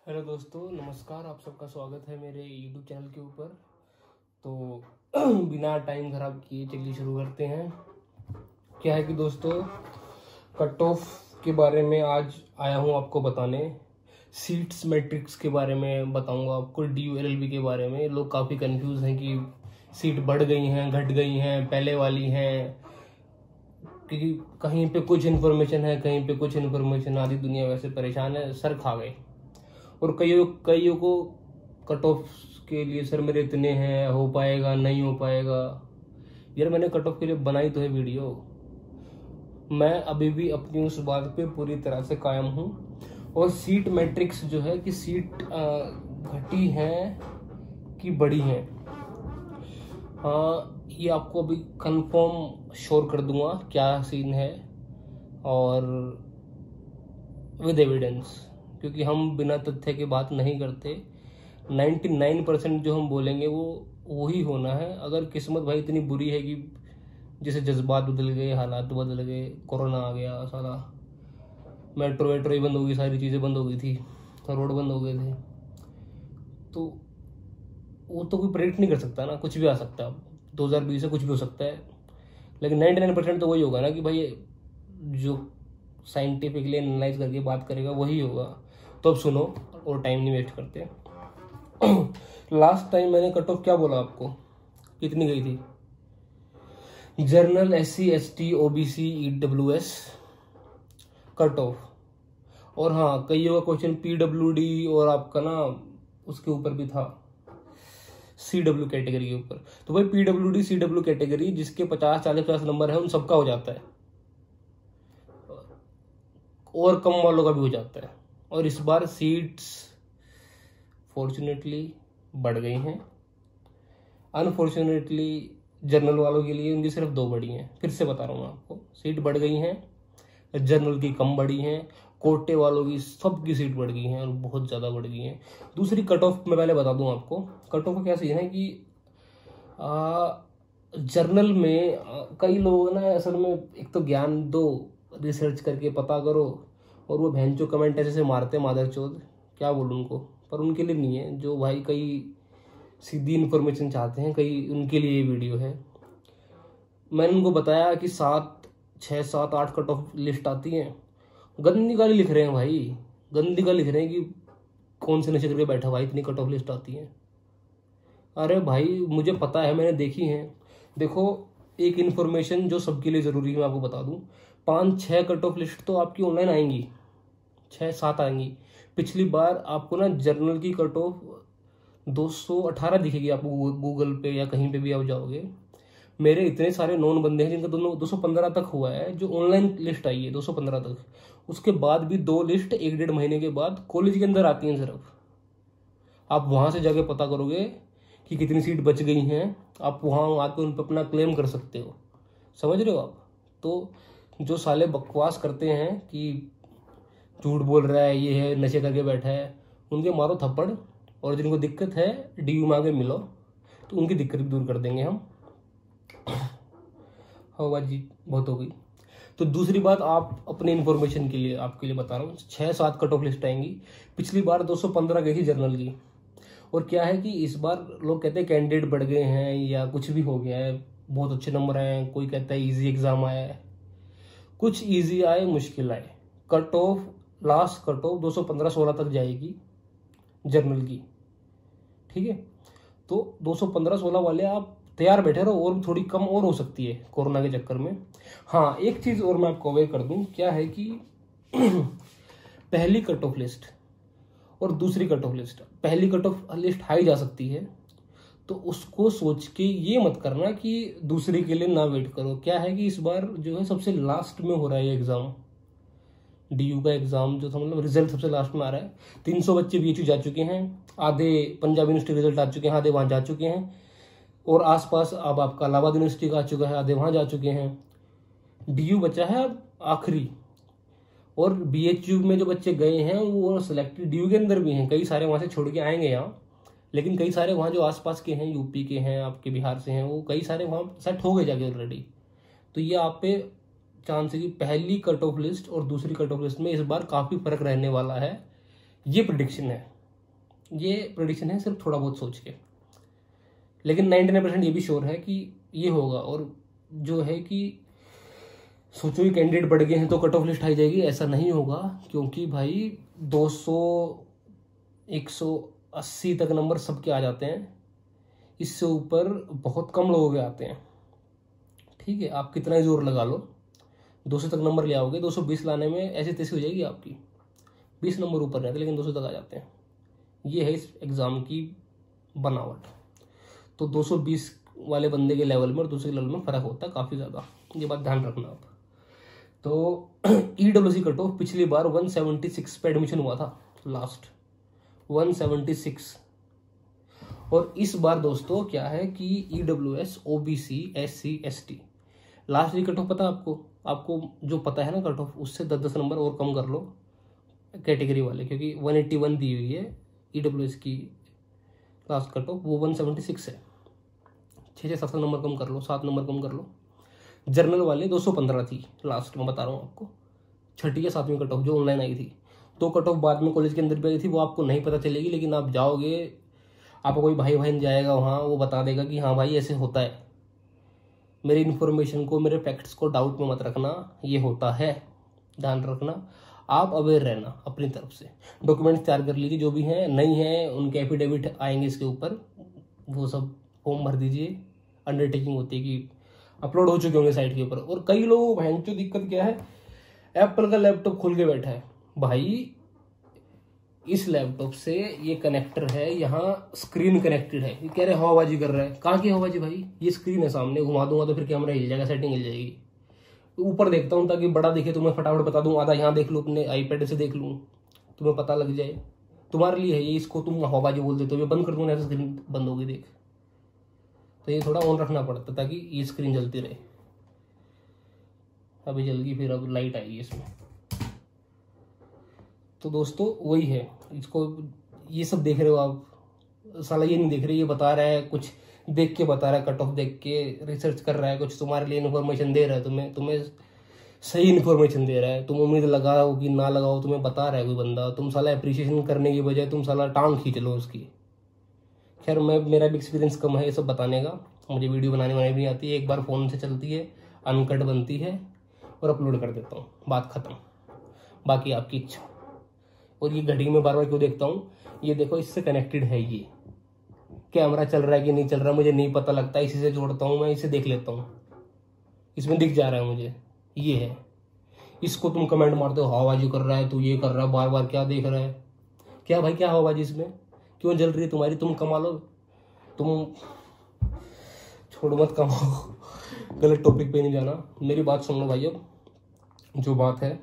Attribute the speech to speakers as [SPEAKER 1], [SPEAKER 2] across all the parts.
[SPEAKER 1] Hello दोस्तों, नमस्कार। आप सबका स्वागत है मेरे यूट्यूब चैनल के ऊपर। तो बिना टाइम खराब किए चलिए शुरू करते हैं। क्या है कि दोस्तों, कट ऑफ के बारे में आज आया हूँ आपको बताने। सीट्स मैट्रिक्स के बारे में बताऊंगा आपको, DU LLB के बारे में। लोग काफ़ी कंफ्यूज हैं कि सीट बढ़ गई हैं, घट गई हैं, पहले वाली हैं, क्योंकि कहीं पे कुछ इन्फॉर्मेशन है, कहीं पे कुछ इन्फॉर्मेशन। आधी दुनिया वैसे परेशान है, सर खा गए। और कईयों को कट ऑफ के लिए सर मेरे इतने हैं, हो पाएगा नहीं हो पाएगा। यार मैंने कट ऑफ के लिए बनाई तो है वीडियो। मैं अभी भी अपनी उस बात पे पूरी तरह से कायम हूँ। और सीट मैट्रिक्स जो है कि सीट घटी हैं कि बढ़ी हैं, ये आपको अभी कंफर्म श्योर कर दूंगा क्या सीन है, और विद एविडेंस, क्योंकि हम बिना तथ्य के बात नहीं करते। 99% जो हम बोलेंगे वो वही होना है। अगर किस्मत भाई इतनी बुरी है कि जैसे जज्बात बदल गए, हालात बदल गए, कोरोना आ गया, साला मेट्रो ही बंद हो गई, सारी चीज़ें बंद हो गई थी, रोड बंद हो गए थे, तो वो तो कोई प्रेडिक्ट नहीं कर सकता ना, कुछ भी आ सकता है। 2020 से कुछ भी हो सकता है, लेकिन 99% तो वही होगा ना कि भाई जो साइंटिफिकली एनालाइज करके बात करेगा वही होगा। तो अब सुनो और टाइम नहीं वेस्ट करते। लास्ट टाइम मैंने कट ऑफ क्या बोला आपको, कितनी गई थी? General, SC ST OBC EWS cut off. और हाँ, कई का क्वेश्चन PWD और आपका ना उसके ऊपर भी था, CW कैटेगरी के ऊपर। तो भाई PWD CW कैटेगरी जिसके 50 40 50 नंबर है उन सबका हो जाता है, और कम वालों का भी हो जाता है। और इस बार सीट्स फॉर्चुनेटली बढ़ गई हैं। अनफॉर्चुनेटली जनरल वालों के लिए उनकी सिर्फ 2 बढ़ी हैं। फिर से बता रहा हूँ आपको, सीट बढ़ गई हैं, जनरल की कम बढ़ी हैं, कोटे वालों की सबकी सीट बढ़ गई हैं और बहुत ज़्यादा बढ़ गई हैं। दूसरी कट ऑफ में पहले बता दूं आपको, कट ऑफ का क्या सीन है कि जर्नल में कई लोग ना असल में, एक तो ज्ञान दो, रिसर्च करके पता करो, और वो भैंचो कमेंट ऐसे मारते हैं मादर चोद, क्या बोलूं उनको। पर उनके लिए नहीं है, जो भाई कई सीधी इन्फॉर्मेशन चाहते हैं, कई उनके लिए ये वीडियो है। मैंने उनको बताया कि 6 7 8 कट ऑफ लिस्ट आती हैं, गंदी गाली लिख रहे हैं भाई, गंदी गाली लिख रहे हैं कि कौन से नशे करके बैठा भाई, इतनी कट ऑफ लिस्ट आती है। अरे भाई मुझे पता है, मैंने देखी है। देखो, एक इन्फॉर्मेशन जो सबके लिए ज़रूरी है मैं आपको बता दूं, 5 6 कट ऑफ लिस्ट तो आपकी ऑनलाइन आएंगी, 6 7 आएंगी। पिछली बार आपको ना जर्नल की कट ऑफ 218 दिखेगी आपको गूगल पे या कहीं पे भी आप जाओगे। मेरे इतने सारे नॉन बंदे हैं जिनका दोनों 215 तक हुआ है, जो ऑनलाइन लिस्ट आई है 215 तक। उसके बाद भी 2 लिस्ट 1 डेढ़ महीने के बाद कॉलेज के अंदर आती हैं सिर्फ। आप वहां से जाके पता करोगे कि कितनी सीट बच गई हैं, आप वहां आके उन पर अपना क्लेम कर सकते हो। समझ रहे हो आप? तो जो साले बकवास करते हैं कि झूठ बोल रहा है, ये है, नशे करके बैठा है, उनके मारो थप्पड़। और जिनको दिक्कत है DU में आगे मिलो, तो उनकी दिक्कत भी दूर कर देंगे हम। होगा जी, बहुत हो गई। तो दूसरी बात, आप अपने इन्फॉर्मेशन के लिए आपके लिए बता रहा हूँ, 6 7 कट ऑफ लिस्ट आएंगी। पिछली बार 215 गई थी जर्नल की। और क्या है कि इस बार लोग कहते हैं कैंडिडेट बढ़ गए हैं या कुछ भी हो गया है, बहुत अच्छे नंबर आए हैं, कोई कहता है इजी एग्जाम आया है। कुछ इजी आए, मुश्किल आए। Cut off, last cut off 215 16 तक जाएगी जर्नल की, ठीक है? तो 215 16 वाले आप तैयार बैठे रहो, और थोड़ी कम और हो सकती है कोरोना के चक्कर में। हाँ, एक चीज और मैं आपको अवेयर कर दूं, क्या है कि पहली कट ऑफ लिस्ट और दूसरी कट ऑफ लिस्ट, पहली कट ऑफ लिस्ट हाई जा सकती है, तो उसको सोच के ये मत करना कि दूसरे के लिए ना वेट करो। क्या है कि इस बार जो है सबसे लास्ट में हो रहा है ये एग्जाम, DU का एग्जाम जो था, मतलब रिजल्ट सबसे लास्ट में आ रहा है। 300 बच्चे BHU जा चुके हैं, आधे पंजाब यूनिवर्सिटी रिजल्ट आ चुके हैं, आधे वहां जा चुके हैं, और आसपास अब आपका इलाहाबाद यूनिवर्सिटी का आ चुका है, आधे वहां जा चुके हैं। DU बचा है अब आखिरी, और BHU में जो बच्चे गए हैं वो सिलेक्टेड DU के अंदर भी हैं, कई सारे वहां से छोड़ के आएंगे यहाँ, लेकिन कई सारे वहाँ जो आसपास के हैं, यूपी के हैं, आपके बिहार से हैं, वो कई सारे वहाँ सेट हो गए जाके ऑलरेडी। तो ये आप पे चांस है कि पहली कट ऑफ लिस्ट और दूसरी कट ऑफ लिस्ट में इस बार काफ़ी फर्क रहने वाला है, ये प्रिडिक्शन है। ये प्रेडिक्शन है सिर्फ थोड़ा बहुत सोच के, लेकिन 99% ये भी श्योर है कि ये होगा। और जो है कि सोचो कि कैंडिडेट बढ़ गए हैं तो कट ऑफ लिस्ट आई जाएगी, ऐसा नहीं होगा, क्योंकि भाई 200 180 तक नंबर सबके आ जाते हैं, इससे ऊपर बहुत कम लोगों के आते हैं। ठीक है, आप कितना ही जोर लगा लो 200 तक नंबर ले आओगे, 220 लाने में ऐसी तैसी हो जाएगी आपकी, 20 नंबर ऊपर रहते लेकिन 200 तक आ जाते हैं। ये है इस एग्ज़ाम की बनावट। तो 220 वाले बंदे के लेवल में और दूसरे लेवल में फ़र्क होता है काफ़ी ज़्यादा, ये बात ध्यान रखना आप। तो EWC कट ऑफ पिछली बार 176 पे एडमिशन हुआ था, लास्ट 176। और इस बार दोस्तों क्या है कि EWS OBC SC ST last cut off पता है आपको जो पता है ना कट ऑफ, उससे 10-10 नंबर और कम कर लो कैटेगरी वाले, क्योंकि 181 दी हुई है EWS की लास्ट कट ऑफ, वो 176 है। 6-7 नंबर कम कर लो, 7 नंबर कम कर लो। जर्नल वाले 215 थी लास्ट में, बता रहा हूँ आपको, 6ठी या 7वीं कट ऑफ जो ऑनलाइन आई थी। 2 कट ऑफ बाद में कॉलेज के अंदर भी आई थी, वो आपको नहीं पता चलेगी, लेकिन आप जाओगे, आपको कोई भाई बहन जाएगा वहाँ, वो बता देगा कि हाँ भाई ऐसे होता है। मेरी इन्फॉर्मेशन को, मेरे फैक्ट्स को डाउट में मत रखना, ये होता है, ध्यान रखना। आप अवेयर रहना अपनी तरफ से। डॉक्यूमेंट्स तैयार कर लीजिए जो भी हैं, नहीं है उनके एफिडेविट आएंगे इसके ऊपर, वो सब फॉर्म भर दीजिए। अंडरटेकिंग होती है कि अपलोड हो चुके होंगे साइट के ऊपर। और कई लोगों को भैंस जो दिक्कत क्या है, एप्पल का लैपटॉप खोल के बैठा है भाई, इस लैपटॉप से ये कनेक्टर है, यहाँ स्क्रीन कनेक्टेड है, ये कह रहे हवाबाजी कर रहा है। कहाँ की हवाबाजी भाई, ये स्क्रीन है सामने, घुमा दूंगा तो फिर कैमरा हिल जाएगा, सेटिंग हिल जाएगी। ऊपर देखता हूँ ताकि बड़ा दिखे, तुम्हें फटाफट बता दूं, आधा यहाँ देख लूँ, अपने आईपैड से देख लूँ, तुम्हें पता लग जाए, तुम्हारे लिए है ये। इसको तुम हवाबाजी बोल देते हो, ये बंद कर दूंगा, स्क्रीन बंद होगी देख। तो ये थोड़ा ऑन रखना पड़ता ताकि ये स्क्रीन जलती रहे। अभी जल्दी, फिर अब लाइट आएगी इसमें। तो दोस्तों वही है, इसको ये सब देख रहे हो आप, साला ये नहीं देख रहे, ये बता रहा है कुछ देख के बता रहा है, कट ऑफ देख के रिसर्च कर रहा है, कुछ तुम्हारे लिए इन्फॉर्मेशन दे रहा है, तुम्हें सही इन्फॉर्मेशन दे रहा है। तुम उम्मीद लगाओ कि ना लगाओ, तुम्हें बता रहा है कोई बंदा, तुम साला अप्रिशिएशन करने की बजाय तुम साला टांग खींच लो उसकी। खैर मेरा भी एक्सपीरियंस कम है ये सब बताने का, मुझे वीडियो बनाने भी नहीं आती है, एक बार फ़ोन से चलती है, अनकट बनती है और अपलोड कर देता हूँ, बात ख़त्म। बाकी आपकी इच्छा। और ये घड़ी में बार बार क्यों देखता हूँ, ये देखो इससे कनेक्टेड है, ये कैमरा चल रहा है कि नहीं चल रहा मुझे नहीं पता लगता, इसी से जोड़ता हूँ मैं, इसे देख लेता हूँ, इसमें दिख जा रहा है मुझे, ये है। इसको तुम कमेंट मारते हो हवाबाजी कर रहा है, तू ये कर रहा है, बार बार क्या देख रहा है, क्या भाई क्या हवाबाजी इसमें क्यों जल रही है तुम्हारी, तुम कमा लो, तुम छोड़ मत कमाओ। गलत टॉपिक पे नहीं जाना, मेरी बात सुन लो भाई। अब जो बात है,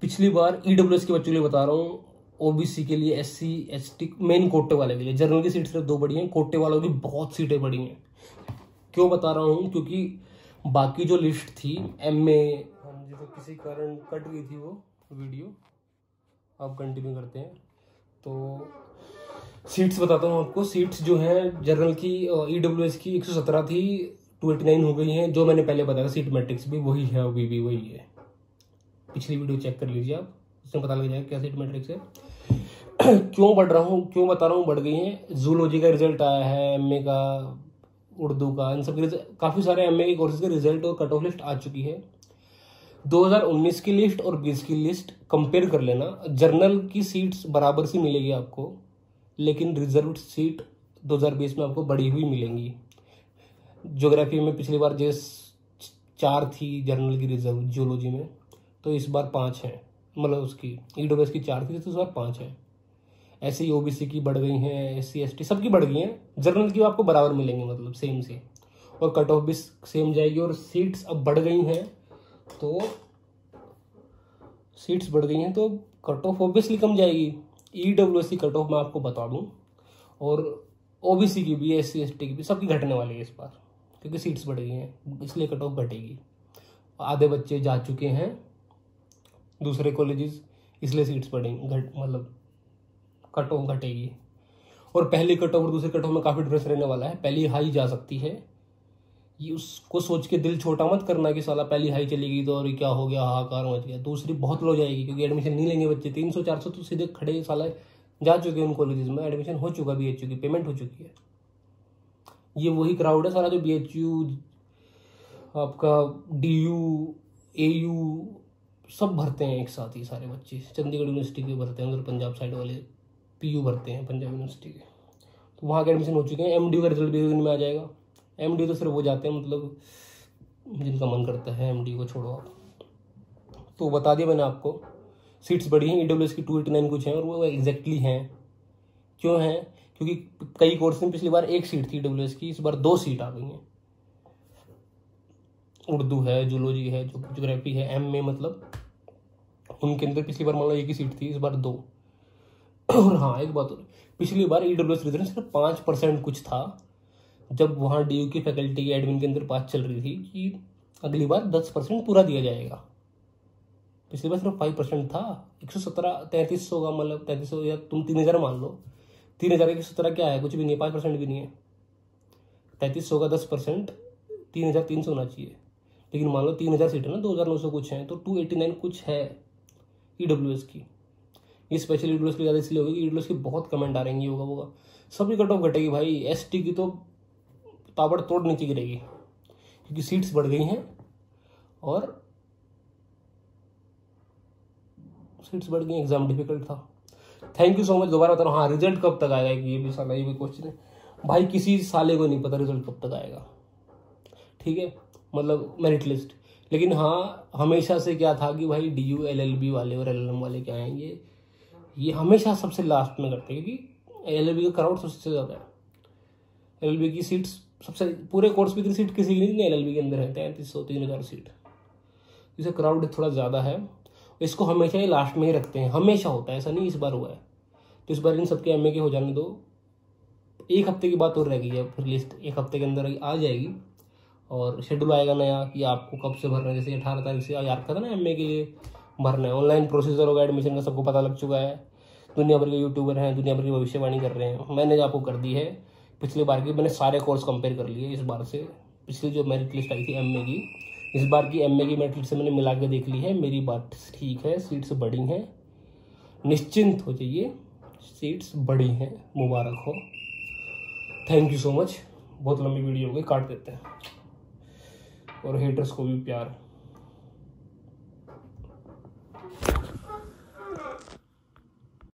[SPEAKER 1] पिछली बार EWS के बच्चों के लिए बता रहा हूँ, OBC के लिए, SC ST मेन कोटे वाले के लिए, जनरल की सीट सिर्फ 2 बड़ी हैं, कोटे वालों की बहुत सीटें बड़ी हैं। क्यों बता रहा हूँ, क्योंकि बाकी जो लिस्ट थी MA, तो किसी कारण कट गई थी वो वीडियो, अब कंटिन्यू करते हैं। तो सीट्स बताता हूँ आपको। सीट्स जो है जनरल की EWS की 117 थी, 289 हो गई हैं। जो मैंने पहले बताया सीट मैट्रिक्स भी वही है, अभी भी वही है, पिछली वीडियो चेक कर लीजिए आप, उसमें पता लग जाएगा क्या सीट मैट्रिक्स है। क्यों बढ़ रहा हूँ, क्यों बता रहा हूँ, बढ़ गई हैं। जूलॉजी का रिजल्ट आया है, MA का, उर्दू का, इन सब के काफ़ी सारे MA के कोर्सेज के रिजल्ट और कट ऑफ लिस्ट आ चुकी है। 2019 की लिस्ट और 20 की लिस्ट कंपेयर कर लेना। जर्नल की सीट्स बराबर सी मिलेगी आपको, लेकिन रिजर्व सीट 2020 में आपको बढ़ी हुई मिलेंगी। ज्योग्राफी में पिछली बार जैसे 4 थी जर्नल की रिजर्व जियोलॉजी में, तो इस बार 5 है, मतलब उसकी EWS की 4 थी तो इस बार 5 है। ऐसे ही OBC की बढ़ गई हैं, SC ST सबकी बढ़ गई हैं। जर्नल की आपको बराबर मिलेंगे, मतलब सेम से, और कट ऑफ भी सेम जाएगी। और सीट्स अब बढ़ गई हैं, तो सीट्स बढ़ गई हैं तो कट ऑफ ऑब्वियसली कम जाएगी। EWS की कट ऑफ मैं आपको बता दूं, और OBC की भी, SC ST की भी, सबकी घटने वाली है इस बार, क्योंकि सीट्स बढ़ गई हैं, इसलिए कट ऑफ घटेगी। आधे बच्चे जा चुके हैं दूसरे कॉलेजेस, इसलिए सीट्स बढ़ेंगी, मतलब कट ऑफ घटेगी। और पहली कट ऑफ और दूसरी कट ऑफ में काफ़ी डिफरेंस रहने वाला है। पहली हाई जा सकती है ये उसको सोच के दिल छोटा मत करना कि साला पहली हाई चली गई तो और क्या हो गया, हाहाकार मच गया। दूसरी बहुत लो जाएगी क्योंकि एडमिशन नहीं लेंगे बच्चे। 300-400 तो सीधे खड़े साला जा चुके हैं उन कॉलेजेस में, एडमिशन हो चुका, BHU की पेमेंट हो चुकी है। ये वही क्राउड है सारा जो BHU, आपका DU, AU सब भरते हैं एक साथ ही सारे बच्चे। चंडीगढ़ यूनिवर्सिटी के भरते हैं, उधर पंजाब साइड वाले PU भरते हैं पंजाब यूनिवर्सिटी के, तो वहाँ के एडमिशन हो चुके हैं। MDU का रिजल्ट भी दिन में आ जाएगा। MDU तो सिर्फ वो जाते हैं मतलब जिनका मन करता है, MDU को छोड़ो आप। तो बता दिया मैंने आपको, सीट्स बढ़ी हैं। EWS की 289 कुछ हैं और वो एग्जैक्टली हैं। क्यों हैं? क्योंकि कई कोर्स में पिछली बार 1 सीट थी EWS की, इस बार 2 सीट आ गई हैं। उर्दू है, जूलॉजी है, ज्योग्राफी है, MA मतलब उनके अंदर पिछली बार मान लो 1 ही सीट थी, इस बार 2। और हाँ एक बात और, पिछली बार EWS रिजल्ट सिर्फ 5% कुछ था, जब वहाँ DU की फैकल्टी एडमिन के अंदर बात चल रही थी कि अगली बार 10% पूरा दिया जाएगा। पिछली बार सिर्फ 5% था। 117-3300 का मतलब 3300 या तुम 3000 मान लो, 3000 की 117 क्या है, कुछ भी नहीं है, 5% भी नहीं है। 3300 का 10% 3300 होना चाहिए। लेकिन मान लो 3000 सीट है ना, 2900 कुछ है, तो 289 कुछ है EWS की। ये स्पेशल EWS की ज़्यादा इसलिए होगी कि EWS की बहुत कमेंट आ रही है, होगा सभी कट ऑफ घटेगी भाई। ST की तो ताबड़तोड़ नीचे गिरेगी क्योंकि सीट्स बढ़ गई हैं और सीट्स बढ़ गई, एग्जाम डिफिकल्ट था। Thank you so much. दोबारा बता रहा हूँ, हाँ रिजल्ट कब तक आएगा, ये भी साला ये भी क्वेश्चन है भाई, किसी साले को नहीं पता रिजल्ट कब तक आएगा, ठीक है, मतलब मेरिट लिस्ट। लेकिन हाँ हमेशा से क्या था कि भाई DU LLB वाले और LLM वाले क्या आएंगे, ये हमेशा सबसे लास्ट में करते हैं क्योंकि LLB का क्राउड सबसे ज़्यादा है। LLB की सीट्स सबसे, पूरे कोर्स में इतनी सीट किसी की नहीं, LLB के अंदर है 3300 3000 सीट, इसे क्राउड थोड़ा ज़्यादा है। इसको हमेशा ही लास्ट में ही रखते हैं, हमेशा होता है, ऐसा नहीं इस बार हुआ है। तो इस बार इन सबके MA के हो जाने दो। 1 हफ्ते की बात और रह गई है, फिर लिस्ट 1 हफ्ते के अंदर आ जाएगी और शेड्यूल आएगा नया कि आपको कब से भरना है। जैसे 18 तारीख से याद था ना MA के लिए भरना है, ऑनलाइन प्रोसीजर होगा एडमिशन का, सबको पता लग चुका है। दुनिया भर के यूट्यूबर हैं, दुनिया भर की भविष्यवाणी कर रहे हैं, मैंने आपको कर दी है। पिछली बार की मैंने सारे कोर्स कंपेयर कर लिए इस बार से, पिछली जो मेरिट लिस्ट आई थी MA की, इस बार की MA की मेरिट लिस्ट से मैंने मिला के देख ली है। मेरी बात ठीक है, सीट्स बढ़ी हैं, निश्चिंत हो जाइए, सीट्स बढ़ी हैं, मुबारक हो। Thank you so much. बहुत लंबी वीडियो हो गई, काट देते हैं। और हेटर्स को भी प्यार।